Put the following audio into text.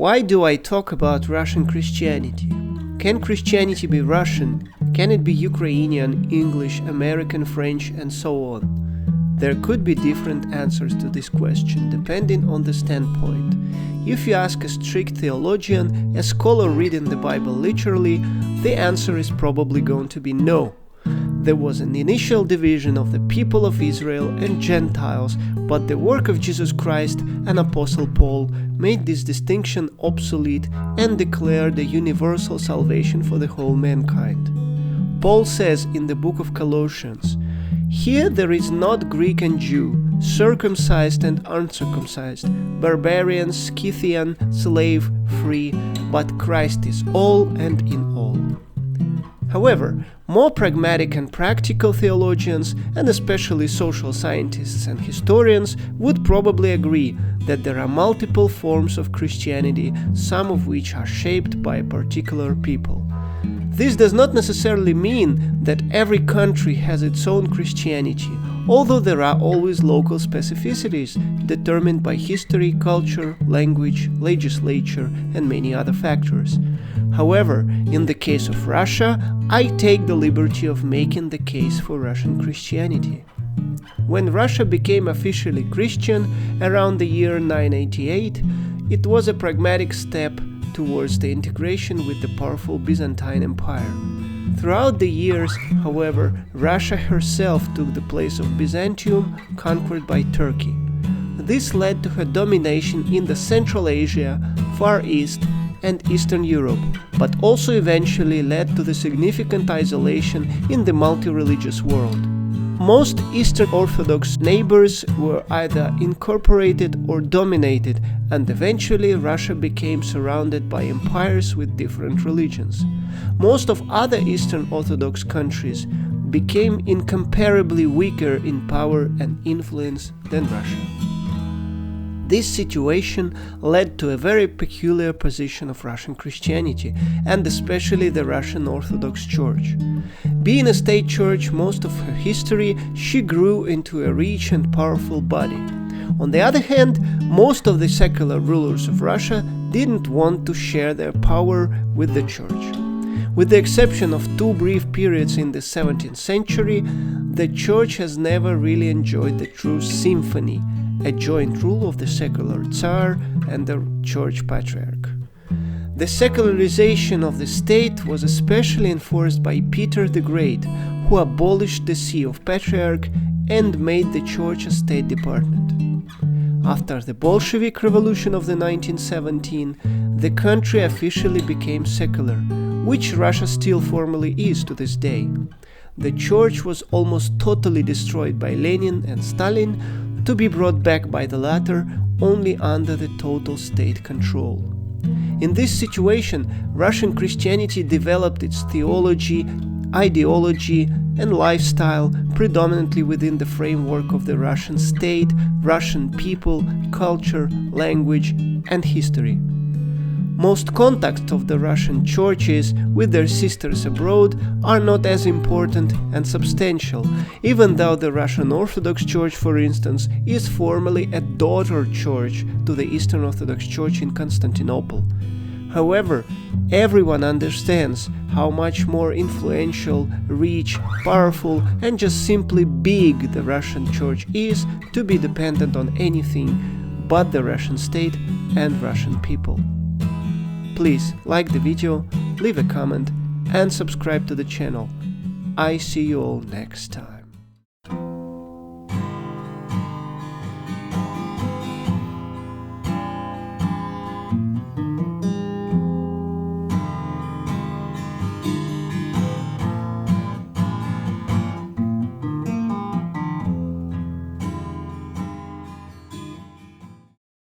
Why do I talk about Russian Christianity? Can Christianity be Russian? Can it be Ukrainian, English, American, French, and so on? There could be different answers to this question depending on the standpoint. If you ask a strict theologian, a scholar reading the Bible literally, the answer is probably going to be no. There was an initial division of the people of Israel and Gentiles, but the work of Jesus Christ and Apostle Paul made this distinction obsolete and declared a universal salvation for the whole mankind. Paul says in the book of Colossians, "Here there is not Greek and Jew, circumcised and uncircumcised, barbarian, Scythian, slave, free, but Christ is all and in all." However, more pragmatic and practical theologians, and especially social scientists and historians, would probably agree that there are multiple forms of Christianity, some of which are shaped by a particular people. This does not necessarily mean that every country has its own Christianity, although there are always local specificities determined by history, culture, language, legislature, and many other factors. However, in the case of Russia, I take the liberty of making the case for Russian Christianity. When Russia became officially Christian around the year 988, it was a pragmatic step towards the integration with the powerful Byzantine Empire. Throughout the years, however, Russia herself took the place of Byzantium, conquered by Turkey. This led to her domination in the Central Asia, Far East, and Eastern Europe, but also eventually led to the significant isolation in the multi-religious world. Most Eastern Orthodox neighbors were either incorporated or dominated, and eventually Russia became surrounded by empires with different religions. Most of other Eastern Orthodox countries became incomparably weaker in power and influence than Russia. This situation led to a very peculiar position of Russian Christianity, and especially the Russian Orthodox Church. Being a state church most of her history, she grew into a rich and powerful body. On the other hand, most of the secular rulers of Russia didn't want to share their power with the church. With the exception of two brief periods in the 17th century, the church has never really enjoyed the true symphony, a joint rule of the secular Tsar and the church patriarch. The secularization of the state was especially enforced by Peter the Great, who abolished the see of patriarch and made the church a state department. After the Bolshevik Revolution of the 1917, the country officially became secular, which Russia still formally is to this day. The church was almost totally destroyed by Lenin and Stalin, to be brought back by the latter only under the total state control. In this situation, Russian Christianity developed its theology, ideology, and lifestyle predominantly within the framework of the Russian state, Russian people, culture, language, and history. Most contacts of the Russian churches with their sisters abroad are not as important and substantial, even though the Russian Orthodox Church, for instance, is formally a daughter church to the Eastern Orthodox Church in Constantinople. However, everyone understands how much more influential, rich, powerful, and just simply big the Russian Church is to be dependent on anything but the Russian state and Russian people. Please like the video, leave a comment, and subscribe to the channel. I see you all next time.